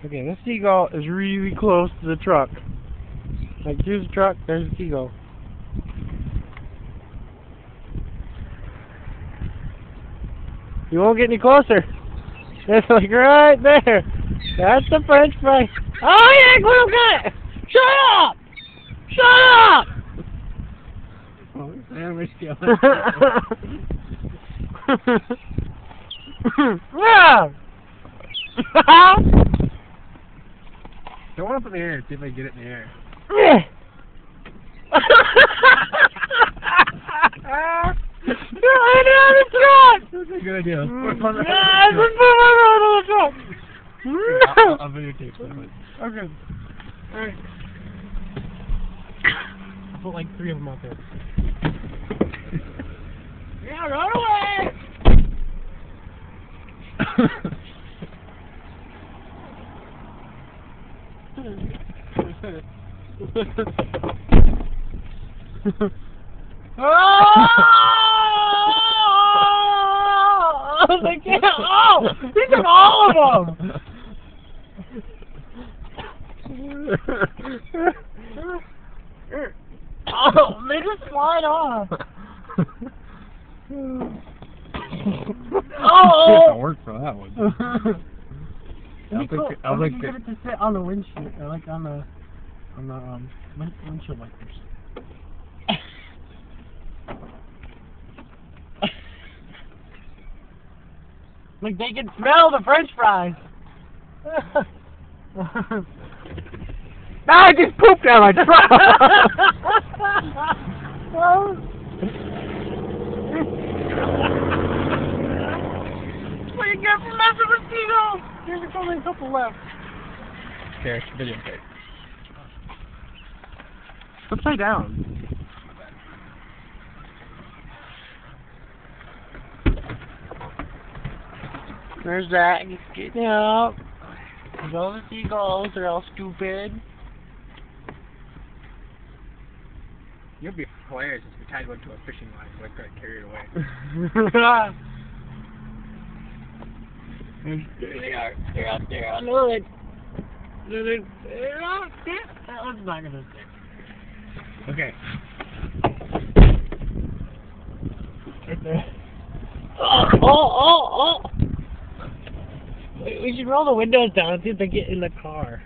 Okay, this seagull is really close to the truck. Like, here's the truck, there's the seagull. You won't get any closer. It's like right there. That's the French fry. Oh yeah, Quill got it! Shut up! Shut up! Oh, sandwich kill. Yeah! Throw one up in the air, see if I can get it in the air. Right on the truck! That's a good idea. Let's put my on the truck! I'll videotape that. Okay. Alright. I'll put like 3 of them out there. Yeah, run away! Oh! They can't! Oh! He took all of them! Oh, they just slide off. Oh! That worked for that one. I'll get think it to sit on the windshield, or like on the windshield wipers. Like they can smell the French fries. I just pooped out my truck. What you get for messing with seagulls? There's only a couple left. Okay, videotape. Upside down. There's that. He's getting out. There's all the seagulls. They're all stupid. You'll be hilarious if we tied one to a fishing line so I couldn't carry it away. There they are. They're out there. I know it. They're out there. That one's not gonna stick. Okay. Right there. Oh! We should roll the windows down and see if they get in the car.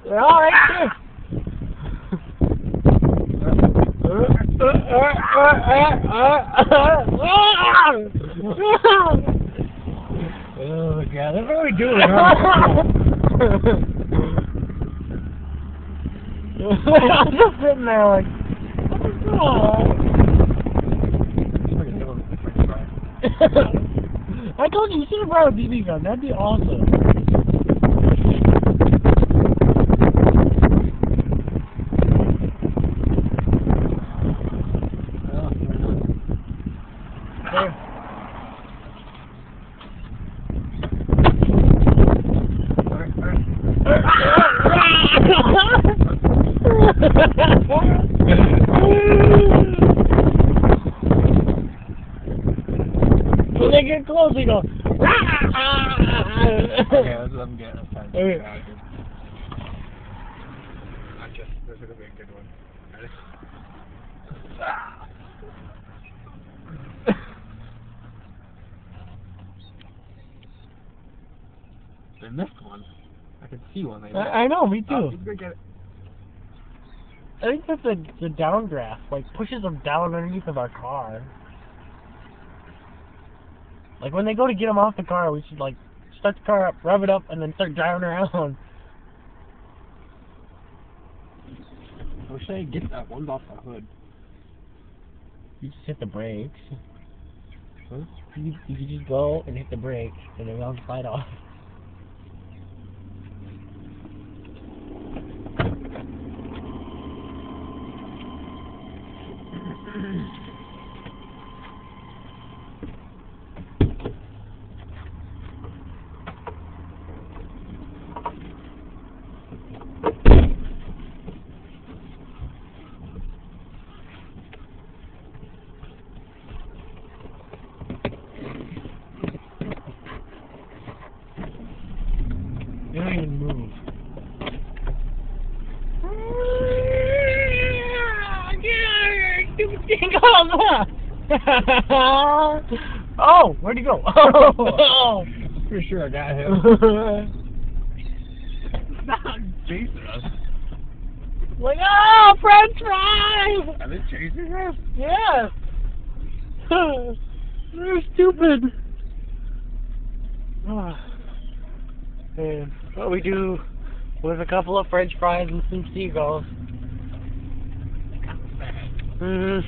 They're all right there. Oh god, that's what we doing, huh? I'm just sitting there like, I told you should have brought a BB gun. That'd be awesome. When they get close, they go. Okay, let's let them get it. Okay. This is gonna be a good one. Ready? They missed one. I could see one. I know, me too. He's gonna get it. I think that's the downdraft, like pushes them down underneath of our car. Like when they go to get them off the car, we should like start the car up, rev it up, and then start driving around. I wish I could get that one off the hood. You just hit the brakes. Huh? You could just go and hit the brakes, and then they'll slide off. Oh, where'd he go? Oh. Pretty sure I got him. It's not chasing us. Like, oh, French fries! Are they chasing us? Yes. They're stupid. And what we do with a couple of French fries and some seagulls. Kind of bad. Mm-hmm.